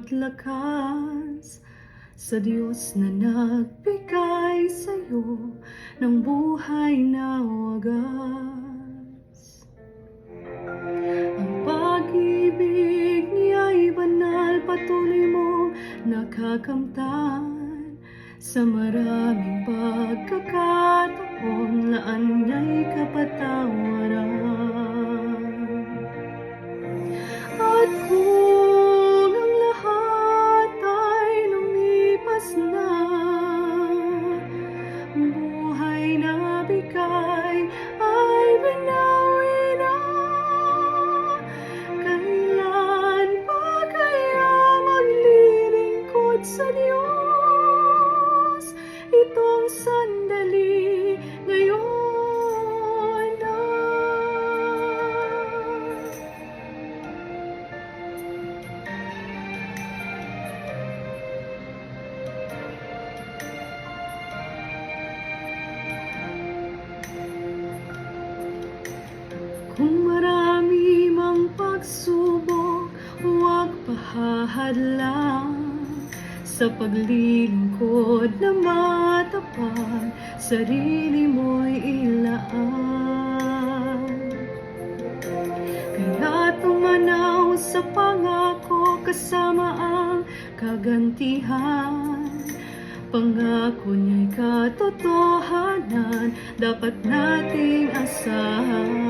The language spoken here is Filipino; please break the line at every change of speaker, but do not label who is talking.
maglakas sa Diyos na nagbigay sa'yo ng buhay na wagas. Ang pag-ibig niya'y banal, patuloy mong nakakamtan. Sa maraming pagkakataon, laan niya'y kapatawaran. At kung ang lahat ay lumipas na, buhay na bigay ay binawi na. Kailan pa kaya maglilingkod sa Diyos? Itong sandali ngayon na. Kung marami mang pagsubok, huwag pahahadlang sa paglilingkod na matapat, sarili mo'y ilaan. Kaya tumanaw sa pangako, kasama ang kagantihan. Pangako niya'y katotohanan, dapat nating asahan.